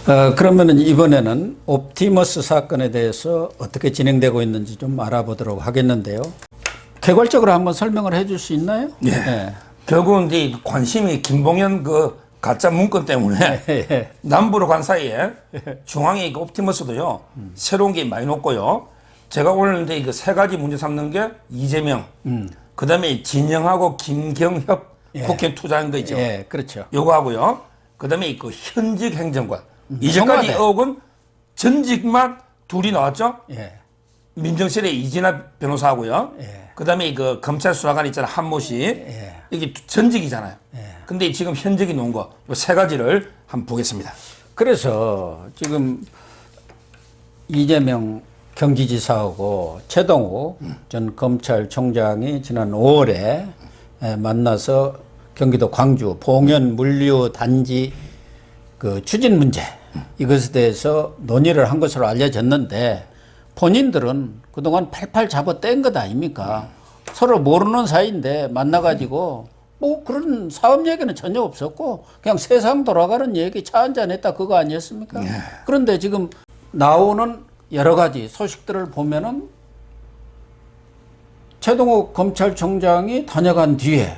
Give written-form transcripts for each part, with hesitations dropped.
그러면은 이번에는 옵티머스 사건에 대해서 어떻게 진행되고 있는지 좀 알아보도록 하겠는데요. 개괄적으로 한번 설명을 해줄 수 있나요? 예. 네. 결국은 이제 관심이 김봉현 그 가짜 문건 때문에 남부로 간 사이에 중앙에 그 옵티머스도요 새로운 게 많이 높고요. 제가 오늘 이제 그 세 가지 문제 삼는 게 이재명, 그 다음에 진영하고 김경협 국회 투자한 거 있죠. 예, 그렇죠. 요거 하고요. 그 다음에 그 현직 행정관. 이제까지 의혹은 전직만 둘이 나왔죠. 예. 민정실의 이진아 변호사하고요. 예. 그 다음에 그 검찰 수사관 있잖아요. 한모 씨. 예. 이게 전직이잖아요. 예. 근데 지금 현직이 놓은 거, 요 세 가지를 한번 보겠습니다. 그래서 지금 이재명 경기지사하고 최동욱 전 검찰총장이 지난 5월에 만나서 경기도 광주 봉현 물류 단지 그 추진 문제 이것에 대해서 논의를 한 것으로 알려졌는데 본인들은 그동안 팔팔 잡아 뗀 것 아닙니까? 서로 모르는 사이인데 만나가지고 뭐 그런 사업 얘기는 전혀 없었고 그냥 세상 돌아가는 얘기 차 한잔 했다 그거 아니었습니까? 그런데 지금 나오는 여러 가지 소식들을 보면은 최동욱 검찰총장이 다녀간 뒤에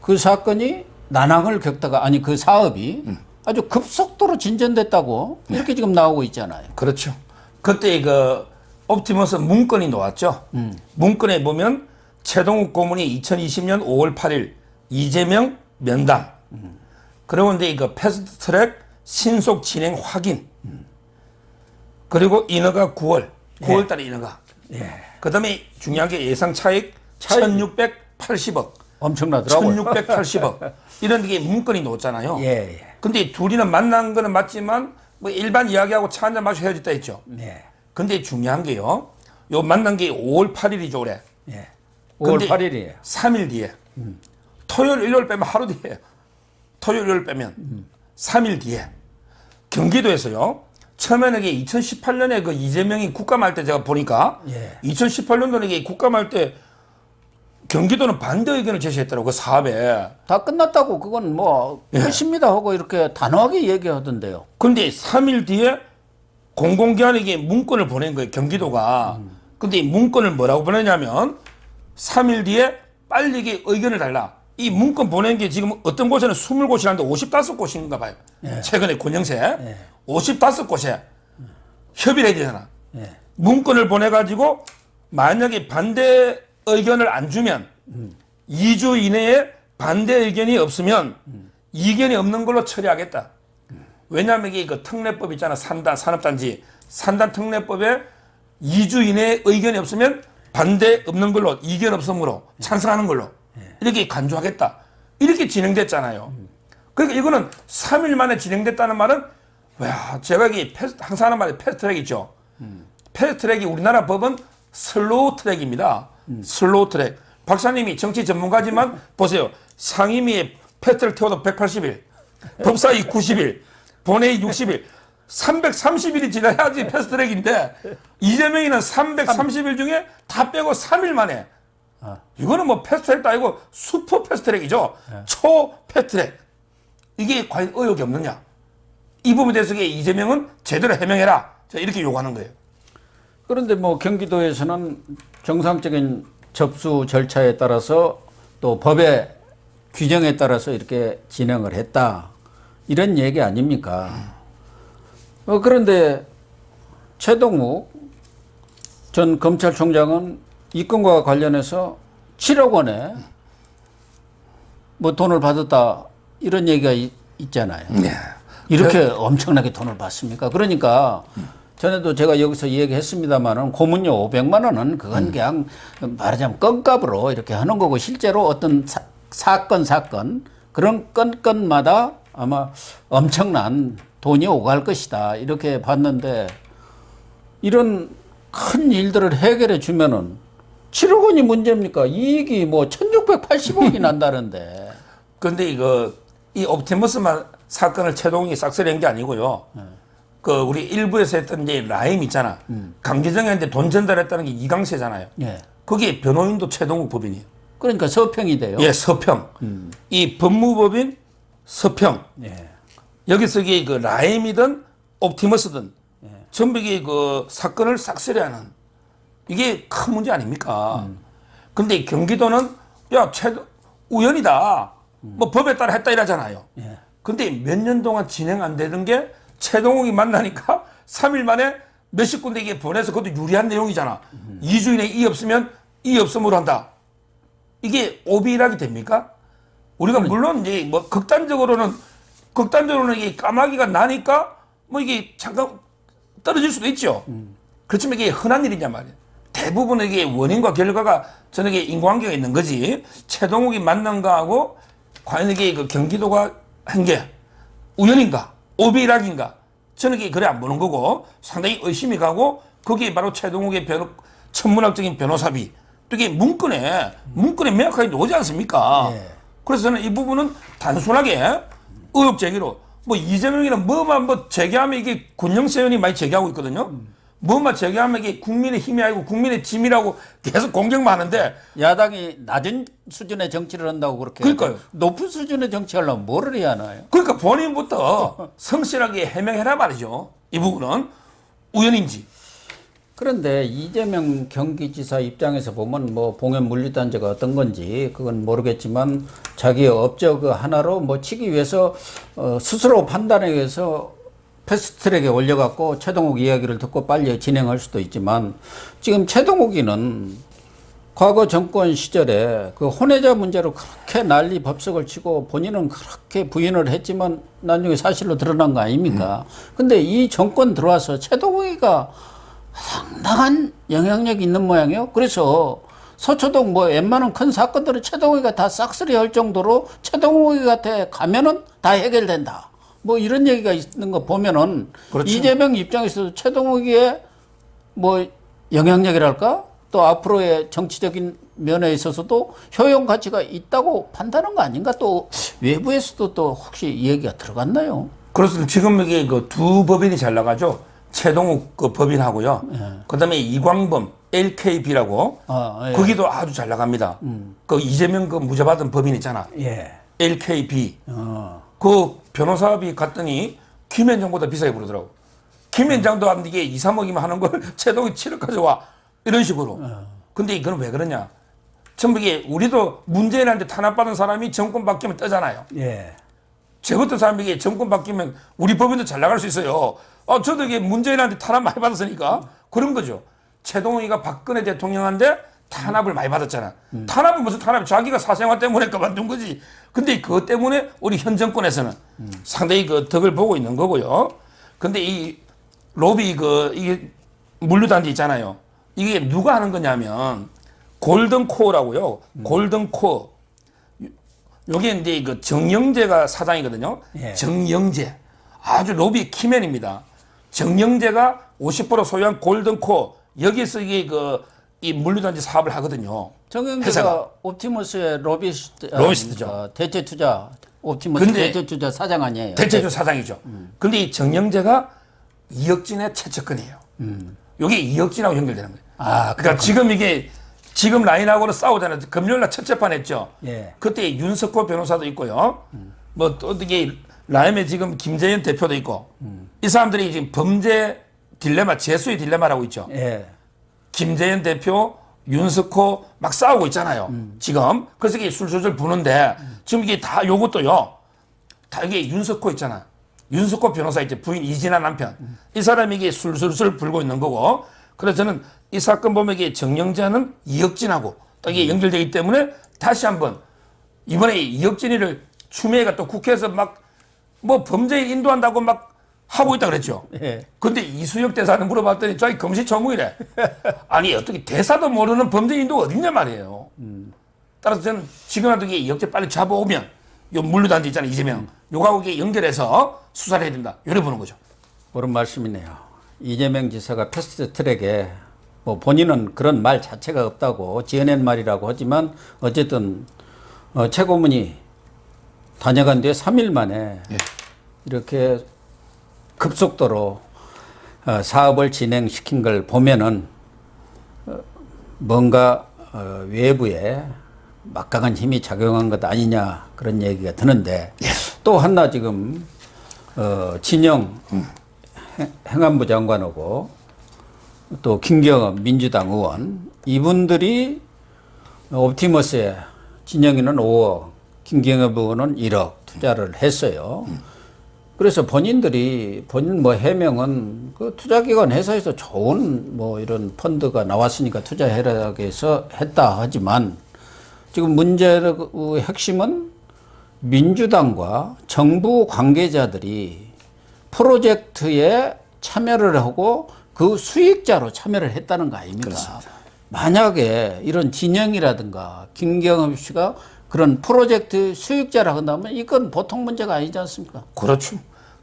그 사건이 난항을 겪다가 아니 그 사업이 아주 급속도로 진전됐다고 이렇게 지금 나오고 있잖아요. 그렇죠. 그때 그 옵티머스 문건이 나왔죠. 문건에 보면 최동욱 고문이 2020년 5월 8일 이재명 면담. 그리고 이제 이거 패스트트랙 신속 진행 확인. 그리고 인허가 9월 달에 인허가. 예. 그다음에 중요한 게 예상 차익 1680억. 엄청나더라고요. 1680억. 이런 게 문건이 나왔잖아요. 예. 근데 둘이는 만난 거는 맞지만 뭐 일반 이야기하고 차 한잔 마시고 헤어졌다 했죠. 네. 근데 중요한 게요. 요 만난 게 5월 8일이죠, 올해. 예. 5월 8일이에요. 3일 뒤에. 토요일, 일요일 빼면 하루 뒤에. 토요일, 일요일 빼면 3일 뒤에. 경기도에서요. 처음에는 이게 2018년에 그 이재명이 국감할 때 제가 보니까 2018년도에 이게 국감할 때 경기도는 반대 의견을 제시했더라고, 그 사업에. 다 끝났다고 그건 뭐 끝입니다 하고 이렇게 단호하게 얘기하던데요. 근데 3일 뒤에 공공기관에게 문건을 보낸 거예요, 경기도가. 근데 이 문건을 뭐라고 보냈냐면 3일 뒤에 빨리 이게 의견을 달라. 이 문건 보낸 게 지금 어떤 곳에는 20곳이라는데 55곳인가 봐요. 최근에 권영세. 55곳에 협의를 해야 되잖아. 문건을 보내가지고 만약에 반대 의견을 안 주면 2주 이내에 반대 의견이 없으면 이견이 없는 걸로 처리하겠다. 왜냐하면 이게 그 특례법 있잖아. 산업단지. 산단 특례법에 2주 이내에 의견이 없으면 반대 없는 걸로, 이견 없음으로 찬성하는 걸로 이렇게 간주하겠다. 이렇게 진행됐잖아요. 그러니까 이거는 3일 만에 진행됐다는 말은 와, 제가 이게 항상 하는 말이 패스트트랙 있죠. 패스트트랙이 우리나라 법은 슬로우 트랙입니다. 슬로우 트랙. 박사님이 정치 전문가지만 보세요. 상임위에 패스트트랙 태워도 180일, 법사위 90일, 본회의 60일, 330일이 지나야지 패스트트랙인데 이재명이는 330일 중에 다 빼고 3일 만에. 이거는 뭐 패스트트랙도 아니고 슈퍼 패스트트랙이죠. 초 패스트트랙. 이게 과연 의혹이 없느냐. 이 부분에 대해서 이재명은 제대로 해명해라. 이렇게 요구하는 거예요. 그런데 뭐 경기도에서는 정상적인 접수 절차에 따라서 또 법의 규정에 따라서 이렇게 진행을 했다. 이런 얘기 아닙니까? 그런데 최동욱 전 검찰총장은 이 건과 관련해서 7억 원에 뭐 돈을 받았다. 이런 얘기가 있잖아요. 이렇게 엄청나게 돈을 받습니까? 그러니까 전에도 제가 여기서 얘기했습니다만은 고문료 500만 원은 그건 그냥 말하자면 껌값으로 이렇게 하는 거고 실제로 어떤 사건 그런 건마다 아마 엄청난 돈이 오갈 것이다 이렇게 봤는데 이런 큰 일들을 해결해 주면은 7억 원이 문제입니까? 이익이 뭐 1680억이 난다는데. 근데 이 옵티머스만 사건을 최동욱이 싹쓸이한 게 아니고요. 그 우리 일부에서 했던 이제 라임 있잖아. 강기정한테 돈 전달했다는 게 이강세잖아요. 거기에 변호인도 최동욱 법인이에요. 그러니까 서평이 돼요. 예, 서평. 이 법무법인 서평. 예. 여기서 이게 그 라임이든 옵티머스든 전부 이게 그 사건을 싹쓸이하는 이게 큰 문제 아닙니까? 근데 경기도는 야, 우연이다. 뭐 법에 따라 했다 이러잖아요. 예. 근데 몇 년 동안 진행 안 되는 게 최동욱이 만나니까 3일 만에 몇십 군데 이게 보내서 그것도 유리한 내용이잖아. 2주 이내에 이 없으면 이 없음으로 한다. 이게 오비락이 됩니까? 우리가 물론 이제 뭐 극단적으로는 이게 까마귀가 나니까 뭐 이게 잠깐 떨어질 수도 있죠. 그렇지만 이게 흔한 일이냐 말이에요. 대부분 이게 원인과 결과가 저는 이게 인과관계가 있는 거지. 최동욱이 만난 거하고 과연 이게 그 경기도가 한 게 우연인가, 오비락인가? 저는 이게 그래 안 보는 거고 상당히 의심이 가고 거기에 바로 최동욱의 천문학적인 변호사비 또 이게 문건에 명확하게 나오지 않습니까? 예. 그래서 저는 이 부분은 단순하게 의혹 제기로 뭐 이재명이는 뭐만 뭐 제기하면 이게 군영세 의원이 많이 제기하고 있거든요. 뭐만 제기하면 이게 국민의 힘이 아니고 국민의 짐이라고 계속 공격만 하는데 야당이 낮은 수준의 정치를 한다고 그렇게 그러니까요. 높은 수준의 정치하려면 뭐를 해야 하나요? 그러니까 본인부터 성실하게 해명해라 말이죠. 이 부분은 우연인지. 그런데 이재명 경기지사 입장에서 보면 뭐 봉현 물류단지가 어떤 건지 그건 모르겠지만 자기의 업적 하나로 뭐 치기 위해서 스스로 판단에 의해서 패스트트랙에 올려갖고 최동욱 이야기를 듣고 빨리 진행할 수도 있지만 지금 최동욱이는 과거 정권 시절에 그 혼외자 문제로 그렇게 난리 법석을 치고 본인은 그렇게 부인을 했지만 나중에 사실로 드러난 거 아닙니까? 근데 이 정권 들어와서 최동욱이가 상당한 영향력이 있는 모양이에요. 그래서 서초동 뭐 웬만한 큰 사건들은 최동욱이가 다 싹쓸이 할 정도로 최동욱이한테 가면은 다 해결된다. 뭐 이런 얘기가 있는 거 보면은 그렇죠. 이재명 입장에서도 최동욱이의 뭐 영향력이랄까 또 앞으로의 정치적인 면에 있어서도 효용 가치가 있다고 판단한 거 아닌가? 또 외부에서도 또 혹시 이 얘기가 들어갔나요? 그래서 지금 이게 그 두 법인이 잘 나가죠. 최동욱 그 법인하고요. 그다음에 이광범 LKB라고 예. 거기도 아주 잘 나갑니다. 그 이재명 그 무죄 받은 법인 있잖아. 예. LKB. 그 변호사비 갔더니 김현정보다 비싸게 부르더라고. 김현장도 안 이게 2, 3억이면 하는 걸 최동이 7억까지 와. 이런 식으로. 근데 이거는 왜 그러냐. 전부 이게 우리도 문재인한테 탄압받은 사람이 정권 바뀌면 뜨잖아요. 예. 제 같은 사람이 이게 정권 바뀌면 우리 법인도 잘 나갈 수 있어요. 저도 이게 문재인한테 탄압 많이 받았으니까 그런 거죠. 최동욱이가 박근혜 대통령한테 탄압을 많이 받았잖아. 탄압은 무슨 탄압? 자기가 사생활 때문에 그만둔 거지. 근데 그것 때문에 우리 현 정권에서는 상당히 그 덕을 보고 있는 거고요. 근데 이 로비 이게 물류단지 있잖아요. 이게 누가 하는 거냐면 골든코어라고요. 골든코어. 요게 이제 그 정영재가 사장이거든요. 예. 정영재. 아주 로비 키맨입니다. 정영재가 50% 소유한 골든코어. 여기서 이게 이 물류단지 사업을 하거든요. 정영재가 회사가. 옵티머스의 로비스트죠. 대체투자 옵티머스 근데 대체투자 사장 아니에요? 대체주 사장이죠. 근데 이 정영재가 이혁진의 최측근이에요. 요게 이혁진하고 연결되는 거예요. 그러니까 지금 라인하고는 싸우잖아요. 금요일날 첫째 판 했죠. 예. 그때 윤석호 변호사도 있고요. 뭐 또 이게 라임에 지금 김재현 대표도 있고 이 사람들이 지금 범죄 딜레마, 재수의 딜레마라고 있죠. 예. 김재현 대표, 윤석호 막 싸우고 있잖아요. 지금. 그래서 이게 술술술 부는데 지금 이게 다 요것도요. 다 이게 윤석호 있잖아. 윤석호 변호사 있죠. 부인 이진아 남편. 이 사람이 이게 술술술 불고 있는 거고. 그래서 저는 이 사건 보면 이게 정영재는 이혁진하고 또 이게 연결되기 때문에 다시 한번 이번에 이혁진이를 추미애가 또 국회에서 막 뭐 범죄에 인도한다고 막 하고 있다 그랬죠. 예. 근데 이수혁 대사는 물어봤더니 저기 금시초문이래. 아니 어떻게 대사도 모르는 범죄 인도가 어딨냐 말이에요. 따라서 저는 지금이라도 이게 이혁재 빨리 잡아오면 요 물류단지 있잖아요. 이재명. 요거하고 이게 연결해서 수사를 해야 된다. 요래 보는 거죠. 옳은 말씀이네요. 이재명 지사가 패스트트랙에 뭐 본인은 그런 말 자체가 없다고 지어낸 말이라고 하지만 어쨌든 최고문이 다녀간 뒤에 3일 만에 이렇게 급속도로 사업을 진행시킨 걸 보면은 뭔가 외부에 막강한 힘이 작용한 것 아니냐 그런 얘기가 드는데 또 하나 지금 친형 행안부 장관하고 또 김경엽 민주당 의원 이분들이 옵티머스에 진영이는 5억, 김경엽 의원은 1억 투자를 했어요. 그래서 본인 뭐 해명은 그 투자기관 회사에서 좋은 뭐 이런 펀드가 나왔으니까 투자해라고 해서 했다 하지만 지금 문제의 핵심은 민주당과 정부 관계자들이 프로젝트에 참여를 하고 그 수익자로 참여를 했다는 거 아닙니까? 그렇습니다. 만약에 이런 진영이라든가 김경엽 씨가 그런 프로젝트 수익자라 한다면 이건 보통 문제가 아니지 않습니까? 그렇죠.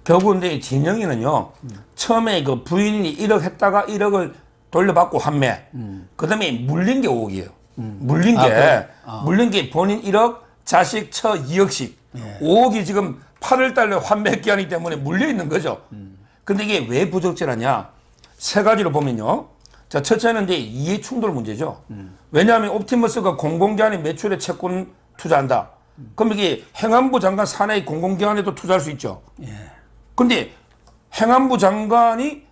결국 근데 진영이는요, 처음에 그 부인이 1억 했다가 1억을 돌려받고 환매. 그 다음에 물린 게 5억이에요. 물린 게 본인 1억, 자식 처 2억씩. 5억이 지금 8월 달에 환매 기한이기 때문에 물려 있는 거죠. 근데 이게 왜 부적절하냐? 세 가지로 보면요. 자, 첫째는 이제 이해 충돌 문제죠. 왜냐하면 옵티머스가 공공기관의 매출에 채권 투자한다. 그럼 이게 행안부 장관 산하의 공공기관에도 투자할 수 있죠. 근데 행안부 장관이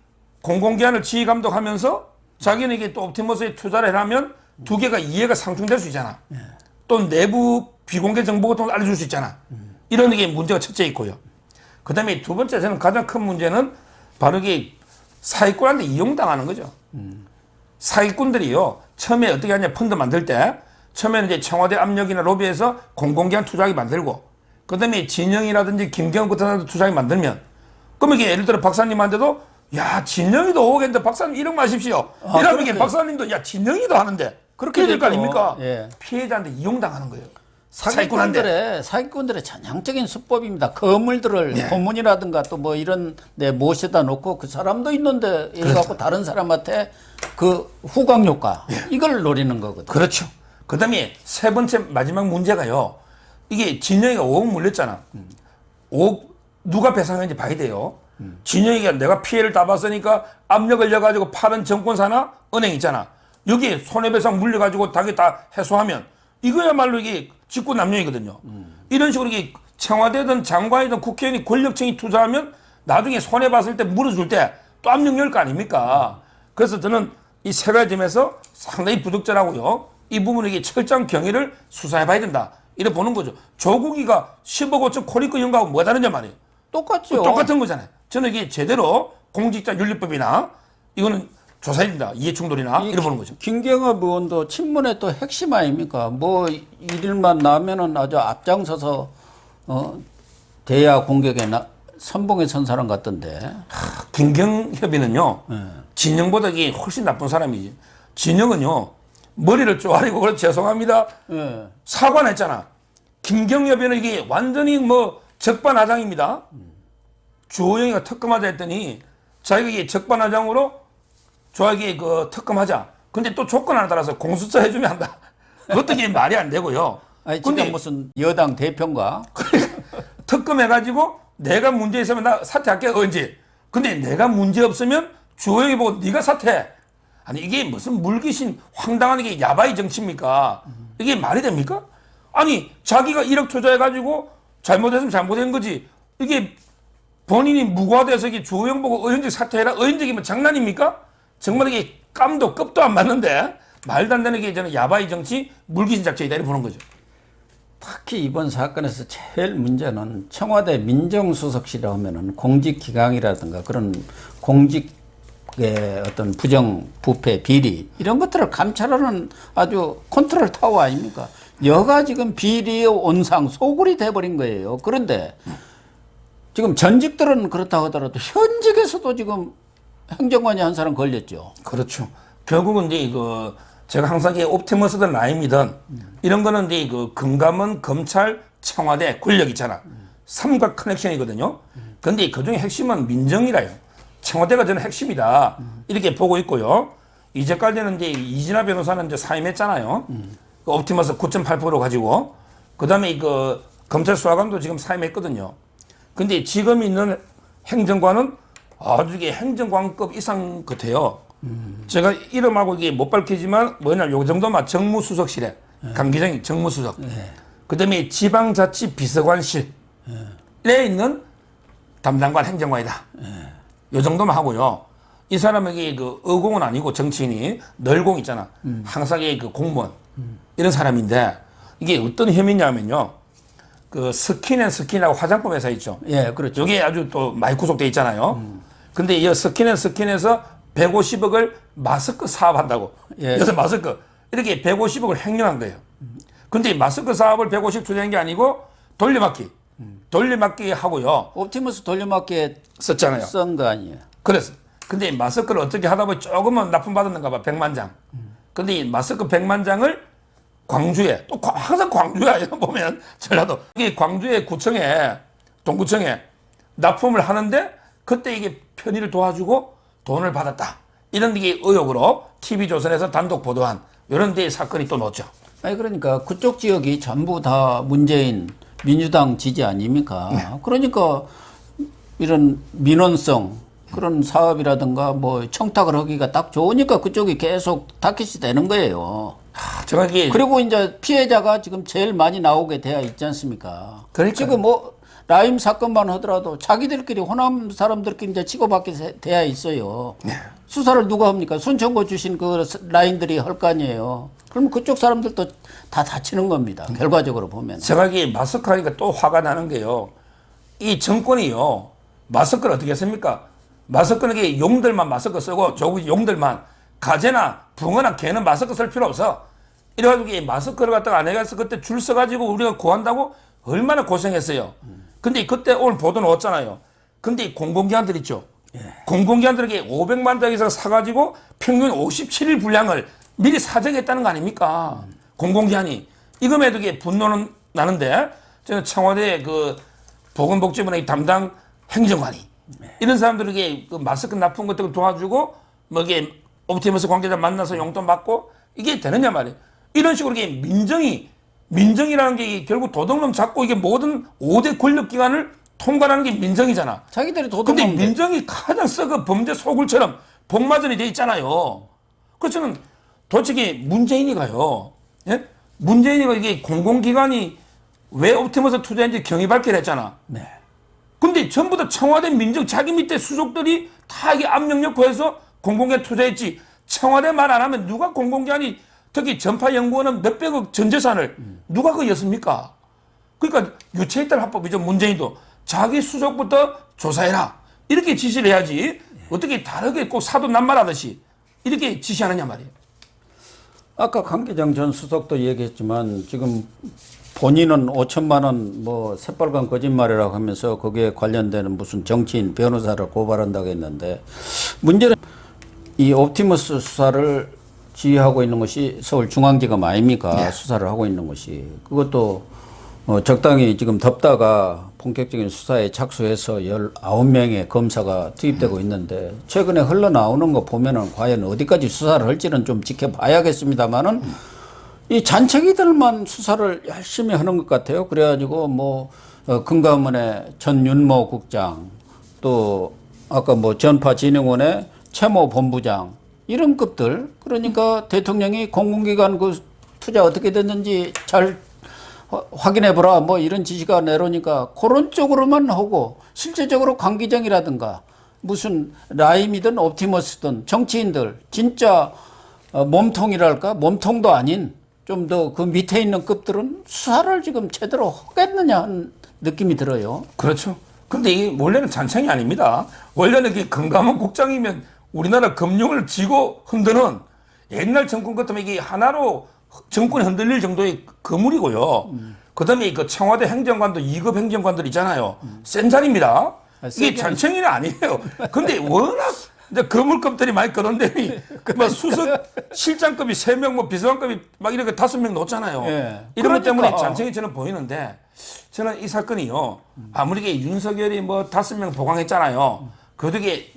공공기관을 지휘 감독하면서 자기는 이게 또 옵티머스에 투자를 하면 두 개가 이해가 상충될 수 있잖아. 또 내부 비공개 정보 같은 걸 알려줄 수 있잖아. 이런 게 문제가 첫째 있고요. 그 다음에 두 번째 저는 가장 큰 문제는 바로 이게 사기꾼한테 이용당하는 거죠. 사기꾼들이요, 처음에 어떻게 하냐, 펀드 만들 때, 처음에는 이제 청와대 압력이나 로비에서 공공기관 투자하게 만들고, 그 다음에 진영이라든지 김경엽 같은 사람도 투자하게 만들면, 그러면 이게 예를 들어 박사님한테도, 야, 진영이도 5억 했는데 박사님 1억 마십시오. 이러면 이게 박사님도, 야, 진영이도 하는데. 그렇게 될 거 아닙니까? 예. 피해자한테 이용당하는 거예요. 사기꾼들의 전형적인 수법입니다. 거물들을 고문이라든가 또 뭐 이런 데 모셔다 놓고 그 사람도 있는데 이래 갖고 다른 사람한테 그 후광 효과 이걸 노리는 거거든요. 그렇죠. 그 다음에 세 번째 마지막 문제가요. 이게 진영이가 5억 물렸잖아. 5억 누가 배상했는지 봐야 돼요. 진영이가 내가 피해를 다 봤으니까 압력을 넣어가지고 파는 정권사나 은행 있잖아. 여기에 손해배상 물려가지고 자기 다 해소하면 이거야말로 이게 직권남용이거든요. 이런 식으로 이게 청와대든 장관이든 국회의원이 권력층이 투자하면 나중에 손해봤을 때 물어줄 때 또 압력 열 거 아닙니까? 그래서 저는 이 세 가지 점에서 상당히 부적절하고요. 이 부분을 이게 철저한 경위를 수사해봐야 된다. 이래 보는 거죠. 조국이가 10억 5천 코리코 연구하고 뭐가 다르냐 말이에요. 똑같죠. 똑같은 거잖아요. 저는 이게 제대로 공직자윤리법이나 이거는 조사해야 된다. 이해충돌이나 이래 보는 거죠. 김경엽 의원도 친문의 또 핵심 아닙니까? 뭐 일일만 나면은 아주 앞장서서 대야 공격에 선봉에 선 사람 같던데. 김경협이는요, 진영보다 이게 훨씬 나쁜 사람이지. 진영은요, 머리를 쪼아리고, 그래, 죄송합니다. 사과는 했잖아. 김경협이는 이게 완전히 뭐 적반하장입니다. 주호영이가 특검하자 했더니 자기가 이게 적반하장으로 저에게 그 특검하자. 근데 또 조건 하나 따라서 공수처 해주면 한다. 그것도 이게 말이 안 되고요. 아니, 지금 무슨 여당 대표인가? 특검해가지고 내가 문제 있으면 나 사퇴할게, 언제. 근데 내가 문제 없으면 주호영이 보고 네가 사퇴해. 아니, 이게 무슨 물귀신 황당한 이게 야바이 정치입니까? 이게 말이 됩니까? 아니, 자기가 1억 투자해가지고 잘못했으면 잘못된 거지. 이게 본인이 무고화돼서 이게 주호영 보고 의원직 사퇴해라? 의원직이면 장난입니까? 정말 이게 깜도 급도 안 맞는데 말도 안 되는 게 저는 야바이 정치 물귀신 작전이다 이렇게 보는 거죠. 특히 이번 사건에서 제일 문제는 청와대 민정수석실이라 하면은 공직기강이라든가 그런 공직의 어떤 부정, 부패, 비리 이런 것들을 감찰하는 아주 컨트롤 타워 아닙니까? 여가 지금 비리의 온상, 소굴이 돼버린 거예요. 그런데 지금 전직들은 그렇다 하더라도 현직에서도 지금 행정관이 한 사람 걸렸죠. 그렇죠. 결국은 이제 이거 제가 항상 이게 옵티머스든 라임이든 이런 거는 이제 그 금감원, 검찰, 청와대 권력 있잖아. 삼각 커넥션이거든요. 근데 그 중에 핵심은 민정이라요. 청와대가 저는 핵심이다. 이렇게 보고 있고요. 이제까지는 이제 이진아 변호사는 이제 사임했잖아요. 그 옵티머스 9.8% 가지고. 그 다음에 그 검찰 수사관도 지금 사임했거든요. 근데 지금 있는 행정관은 아주 이게 행정관급 이상 같아요. 제가 이름하고 이게 못 밝히지만 뭐냐, 요 정도만 정무수석실에 강기정이 정무수석. 그 다음에 지방자치 비서관실에 있는 담당관 행정관이다. 요 정도만 하고요. 이 사람에게 그 의공은 아니고 정치인이 널공 있잖아. 항상 그 공무원 이런 사람인데 이게 어떤 혐의냐면요. 그 스킨앤스킨이라고 화장품 회사 있죠. 예, 그렇죠. 여기 아주 또 많이 구속돼 있잖아요. 근데 이 스킨앤스킨에서 150억을 마스크 사업한다고. 예. 그래서 마스크 이렇게 150억을 횡령한 거예요. 근데 이 마스크 사업을 150 투자한 게 아니고 돌려막기 하고요. 옵티머스 돌려막기에 썼잖아요. 쓴 거 아니에요. 그래서 근데 이 마스크를 어떻게 하다 보니 조금은 납품 받았는가 봐. 100만 장. 근데 이 마스크 100만 장을 광주에 또 항상 광주야 이거 보면 전라도 이게 광주의 구청에 동구청에 납품을 하는데 그때 이게 편의를 도와주고 돈을 받았다 이런 게 의혹으로 TV조선에서 단독 보도한 이런 데 사건이 또 넣었죠. 아니 그러니까 그쪽 지역이 전부 다 문재인 민주당 지지 아닙니까? 그러니까 이런 민원성 그런 사업이라든가 뭐 청탁을 하기가 딱 좋으니까 그쪽이 계속 타깃이 되는 거예요. 정확히 그리고 이제 피해자가 지금 제일 많이 나오게 되어 있지 않습니까? 그러니까요. 지금 뭐 라임 사건만 하더라도 자기들끼리 호남 사람들끼리 이제 치고받게 되어 있어요. 수사를 누가 합니까? 순천고 주신 그 라인들이 할 거 아니에요. 그러면 그쪽 사람들도 다 다치는 겁니다. 결과적으로 보면. 정확히 마스크 하니까 또 화가 나는 게요. 이 정권이요. 마스크를 어떻게 했습니까? 마스크는 이게 용들만 마스크 쓰고 조국 용들만 가재나 붕어나 개는 마스크 쓸 필요 없어. 이래가지고 이 마스크를 갖다가 안 해가서 그때 줄 서가지고 우리가 구한다고 얼마나 고생했어요. 근데 그때 오늘 보도 나왔잖아요. 근데 이 공공기관들 있죠. 공공기관들에게 500만 장 이상 사가지고 평균 57일 분량을 미리 사정했다는 거 아닙니까? 공공기관이. 이금에도 이게 분노는 나는데 저는 청와대 그 보건복지부의 담당 행정관이 이런 사람들에게 그 마스크 납품 같은 걸 도와주고 뭐 이게 옵티머스 관계자 만나서 용돈 받고 이게 되느냐 말이에요. 이런 식으로 이게 민정이라는 게 결국 도둑놈 잡고 이게 모든 5대 권력기관을 통과하는 게 민정이잖아. 자기들이 근데 도둑놈. 민정이 가장 썩어 범죄 소굴처럼 복마전이 돼 있잖아요. 그래서 저는 도대체 문재인이가요. 예? 문재인이가 이게 공공기관이 왜 옵티머스 투자인지 경위 밝히를 했잖아. 네. 근데 전부 다 청와대 민정 자기 밑에 수석들이 다 이게 압력력 구해서 공공기관 투자했지. 청와대 말 안 하면 누가 공공기관이 특히 전파연구원은 몇백억 전 재산을 누가 그 였습니까? 그러니까 유체이탈 합법이죠. 문재인도 자기 수석부터 조사해라 이렇게 지시를 해야지 어떻게 다르게 꼭 사도 낱말하듯이 이렇게 지시하느냐 말이에요. 아까 강기정 전 수석도 얘기했지만 지금 본인은 5천만 원 뭐 새빨간 거짓말이라고 하면서 거기에 관련되는 무슨 정치인 변호사를 고발한다고 했는데 문제는 이 옵티머스 수사를 지휘하고 있는 것이 서울중앙지검 아닙니까? 네. 수사를 하고 있는 것이. 그것도 적당히 지금 덮다가 본격적인 수사에 착수해서 19명의 검사가 투입되고 있는데 최근에 흘러나오는 거 보면은 과연 어디까지 수사를 할지는 좀 지켜봐야겠습니다만은 이 잔챙이들만 수사를 열심히 하는 것 같아요. 그래가지고 뭐 금감원의 전윤모 국장 또 아까 뭐 전파진흥원의 최모 본부장 이런 급들 그러니까 대통령이 공공기관 그 투자 어떻게 됐는지 잘 확인해 보라 뭐 이런 지시가 내려오니까 그런 쪽으로만 하고 실제적으로 강기정이라든가 무슨 라임이든 옵티머스든 정치인들 진짜 몸통이랄까 몸통도 아닌 좀 더 그 밑에 있는 급들은 수사를 지금 제대로 하겠느냐 하는 느낌이 들어요. 그렇죠. 근데 이게 원래는 잔챙이 아닙니다. 원래는 그 금감원 국장이면 우리나라 금융을 쥐고 흔드는 옛날 정권 같으면 이게 하나로 정권이 흔들릴 정도의 거물이고요. 그 다음에 그 청와대 행정관도 2급 행정관들 있잖아요. 센 자리입니다. 이게 잔챙이는 아니에요. 근데 워낙 이제 거물급들이 많이 거론되니 뭐 수석 실장급이 3명 뭐 비서관급이 막 이렇게 5명 놓잖아요. 예. 이런 것 때문에 그러니까. 잔챙이 저는 보이는데 저는 이 사건이요. 아무리 이게 윤석열이 뭐 5명 보강했잖아요. 그래도 이게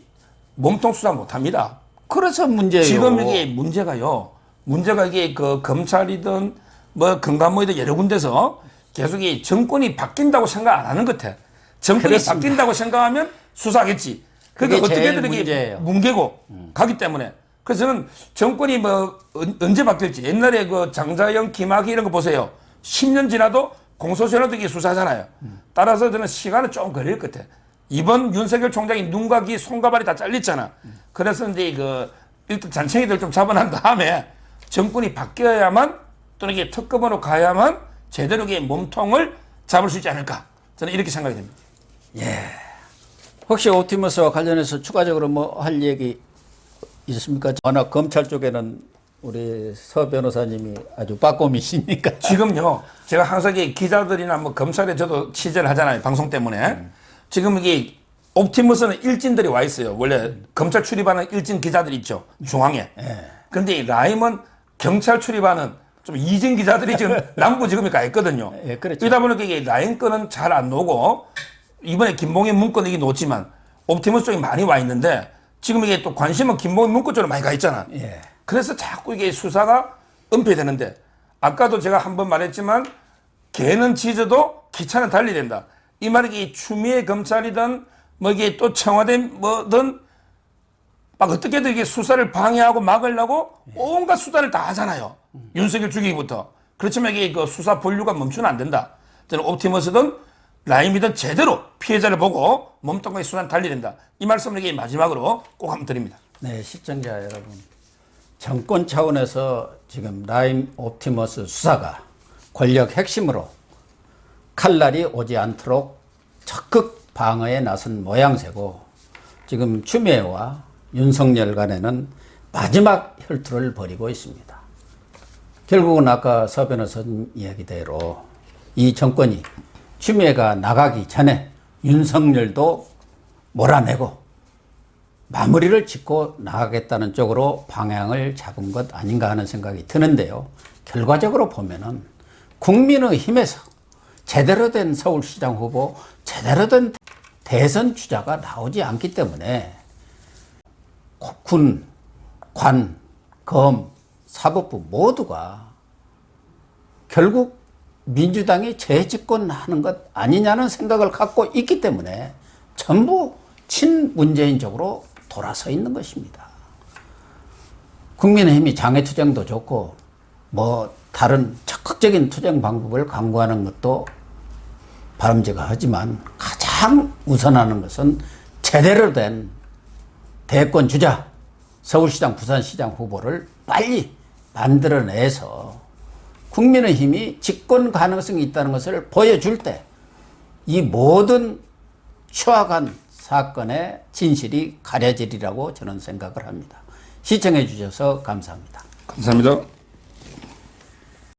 몸통 수사 못합니다. 그래서 문제예요. 지금 이게 문제가요. 문제가 이게 그 검찰이든 뭐 금감원이든 여러 군데서 계속 이 정권이 바뀐다고 생각 안 하는 것 같아. 정권이 그렇습니다. 바뀐다고 생각하면 수사하겠지. 그게 그러니까 제일 어떻게든 이게 문제예요. 뭉개고 가기 때문에. 그래서 저는 정권이 뭐 언제 바뀔지 옛날에 그 장자영, 김학의 이런 거 보세요. 10년 지나도 공소시효도 이게 수사하잖아요. 따라서 저는 시간은 좀 걸릴 것 같아. 이번 윤석열 총장이 눈과 귀, 손과 발이 다 잘렸잖아. 그래서 이제 그 일단 잔챙이들 좀 잡아난 다음에 정권이 바뀌어야만 또는 이게 특검으로 가야만 제대로 이 몸통을 잡을 수 있지 않을까. 저는 이렇게 생각이 됩니다. 혹시 옵티머스와 관련해서 추가적으로 뭐 할 얘기 있습니까? 워낙 검찰 쪽에는 우리 서 변호사님이 아주 빠꼼이시니까. 지금요, 제가 항상 이 기자들이나 뭐 검찰에 저도 취재를 하잖아요. 방송 때문에. 지금 이게 옵티머스는 일진들이 와 있어요. 원래 검찰 출입하는 일진 기자들이 있죠. 중앙에. 그런데 이 라임은 경찰 출입하는 좀 이진 기자들이 지금 남부지검에 가 있거든요. 예, 그렇죠. 그러다 보니까 이게 라임 건은 잘 안 나오고 이번에 김봉현 문건 이게 놓지만 옵티머스 쪽이 많이 와 있는데 지금 이게 또 관심은 김봉현 문건 쪽으로 많이 가 있잖아. 예. 그래서 자꾸 이게 수사가 은폐되는데 아까도 제가 한번 말했지만 개는 짖어도 기차는 달리된다. 이 말이 이게 추미애 검찰이든 뭐 이게 또 청와대 뭐든 막 어떻게든 이게 수사를 방해하고 막으려고 온갖 수단을 다 하잖아요. 윤석열 죽이기부터. 그렇지만 이게 그 수사 본류가 멈추면 안 된다. 저는 옵티머스든 라임이든 제대로 피해자를 보고 몸통과 수사는 달리된다. 이 말씀을 이게 마지막으로 꼭 한번 드립니다. 네, 시청자 여러분. 정권 차원에서 지금 라임 옵티머스 수사가 권력 핵심으로 칼날이 오지 않도록 적극 방어에 나선 모양새고 지금 추미애와 윤석열 간에는 마지막 혈투를 벌이고 있습니다. 결국은 아까 서 변호사님 이야기대로 이 정권이 추미애가 나가기 전에 윤석열도 몰아내고 마무리를 짓고 나가겠다는 쪽으로 방향을 잡은 것 아닌가 하는 생각이 드는데요. 결과적으로 보면은 국민의힘에서 제대로 된 서울시장 후보, 제대로 된 대선 주자가 나오지 않기 때문에 군, 관, 검, 사법부 모두가 결국 민주당이 재집권하는 것 아니냐는 생각을 갖고 있기 때문에 전부 친문재인 쪽으로 돌아서 있는 것입니다. 국민의힘이 장외투쟁도 좋고 뭐 다른 적극적인 투쟁 방법을 강구하는 것도 바람직하지만 가장 우선하는 것은 제대로 된 대권 주자 서울시장, 부산시장 후보를 빨리 만들어내서 국민의힘이 집권 가능성이 있다는 것을 보여줄 때 이 모든 추악한 사건의 진실이 가려지리라고 저는 생각을 합니다. 시청해 주셔서 감사합니다. 감사합니다.